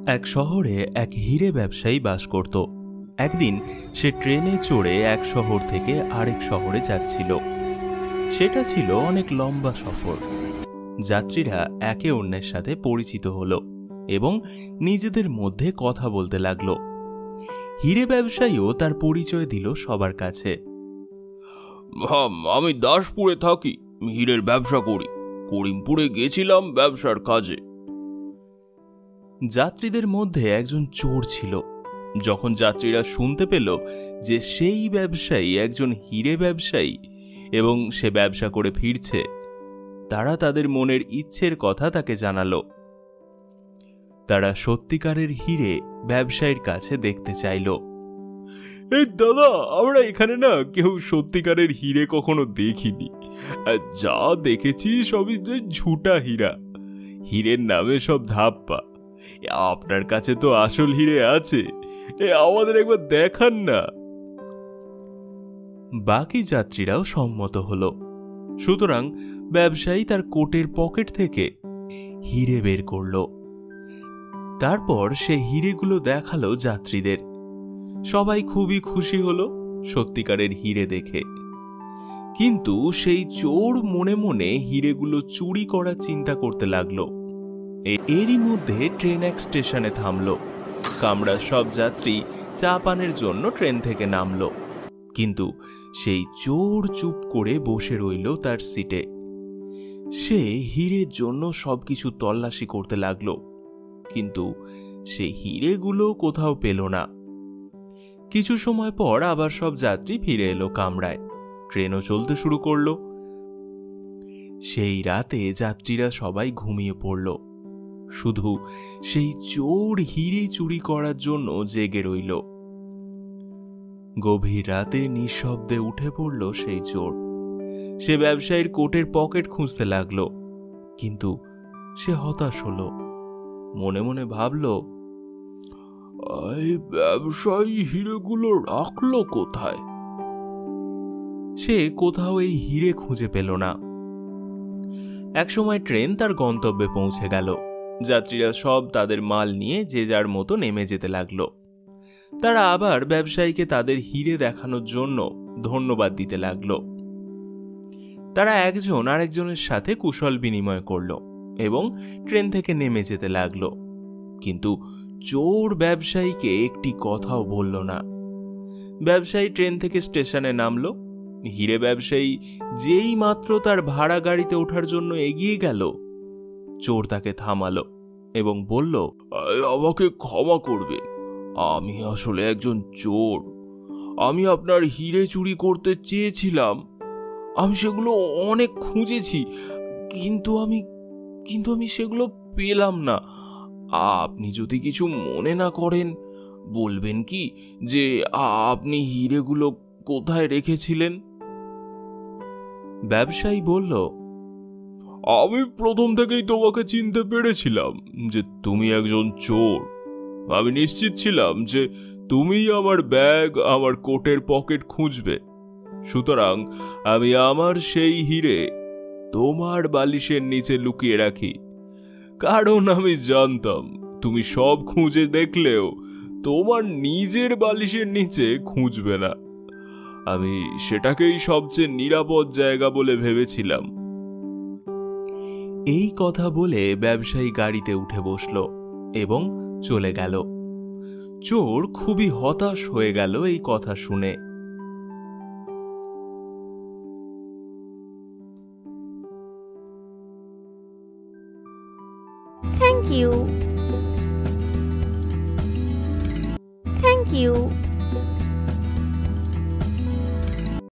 এক শহরে এক হিরে ব্যবসায়ী বাস করত। একদিন সে ট্রেনে চড়ে এক শহর থেকে আরেক শহরে যাচ্ছিল। সেটা ছিল অনেক লম্বা সফর। যাত্রীরা একে অন্যের সাথে পরিচিত হলো এবং নিজেদের মধ্যে কথা বলতে লাগলো। হিরে ব্যবসায়ীও তার পরিচয় দিল সবার কাছে। আমি দাসপুরে থাকি, হীরের ব্যবসা করি। করিমপুরে গেছিলাম ব্যবসার কাজে। যাত্রীদের মধ্যে একজন চোর ছিল। যখন যাত্রীরা শুনতে পেল যে সেই ব্যবসায়ী একজন হিরে ব্যবসায়ী এবং সে ব্যবসা করে ফিরছে, তারা তাদের মনের ইচ্ছের কথা তাকে জানালো। তারা সত্যিকারের হিরে ব্যবসায়ীর কাছে দেখতে চাইল। এই দাদা, আমরা এখানে না কেউ সত্যিকারের হিরে কখনো দেখিনি। যা দেখেছি সবই যে ঝুটা হীরা। হীরের নামে সব ধাপ্পা। আপনার কাছে তো আসল হিরে আছে, আমাদের একবার দেখান না। বাকি যাত্রীরাও সম্মত হলো। সুতরাং ব্যবসায়ী তার কোটের পকেট থেকে হিরে বের করল। তারপর সে হিরেগুলো দেখালো যাত্রীদের। সবাই খুবই খুশি হলো সত্যিকারের হিরে দেখে। কিন্তু সেই চোর মনে মনে হিরেগুলো চুরি করার চিন্তা করতে লাগলো। এরই মধ্যে ট্রেন এক স্টেশনে থামলো। কামরার সব যাত্রী চা পানের জন্য ট্রেন থেকে নামলো, কিন্তু সেই চোর চুপ করে বসে রইল তার সিটে। সে হীরের জন্য সবকিছু তল্লাশি করতে লাগলো, কিন্তু সে হীরেগুলো কোথাও পেল না। কিছু সময় পর আবার সব যাত্রী ফিরে এলো কামরায়। ট্রেনও চলতে শুরু করলো। সেই রাতে যাত্রীরা সবাই ঘুমিয়ে পড়ল। শুধু সেই চোর হিরে চুরি করার জন্য জেগে রইল। গভীর রাতে নিঃশব্দে উঠে পড়ল সেই চোর। সে ব্যবসায়ীর কোটের পকেট খুঁজতে লাগলো, কিন্তু সে হতাশ হলো। মনে মনে ভাবল, এই ব্যবসায়ী হিরেগুলো রাখলো কোথায়? সে কোথাও এই হিরে খুঁজে পেল না। একসময় ট্রেন তার গন্তব্যে পৌঁছে গেল। যাত্রীরা সব তাদের মাল নিয়ে যে যার মতো নেমে যেতে লাগলো। তারা আবার ব্যবসায়ীকে তাদের হিরে দেখানোর জন্য ধন্যবাদ দিতে লাগলো। তারা একজন আরেকজনের সাথে কুশল বিনিময় করলো এবং ট্রেন থেকে নেমে যেতে লাগলো। কিন্তু চোর ব্যবসায়ীকে একটি কথাও বলল না। ব্যবসায়ী ট্রেন থেকে স্টেশনে নামলো। হিরে ব্যবসায়ী যেই মাত্র তার ভাড়া গাড়িতে ওঠার জন্য এগিয়ে গেল, চোর তাকে থামালো এবং বলল, আমাকে ক্ষমা করবে, আমি আসলে একজন চোর। আমি আপনার হিরে চুরি করতে চেয়েছিলাম। আমি সেগুলো অনেক খুঁজেছি, কিন্তু আমি সেগুলো পেলাম না। আপনি যদি কিছু মনে না করেন, বলবেন কি যে আপনি হিরেগুলো কোথায় রেখেছিলেন? ব্যবসায়ী বলল, আমি প্রথম থেকেই তোমাকে চিনতে পেরেছিলাম যে তুমি একজন চোর। আমি নিশ্চিত ছিলাম যে তুমিই আমার ব্যাগ, আমার কোটের পকেট খুঁজবে। সুতরাং আমি আমার সেই হিরে তোমার বালিশের নিচে লুকিয়ে রাখি, কারণ আমি জানতাম তুমি সব খুঁজে দেখলেও তোমার নিজের বালিশের নিচে খুঁজবে না। আমি সেটাকেই সবচেয়ে নিরাপদ জায়গা বলে ভেবেছিলাম। এই কথা বলে ব্যবসায়ী গাড়িতে উঠে বসল এবং চলে গেল। চোর খুবই হতাশ হয়ে গেল এই কথা শুনে। Thank you.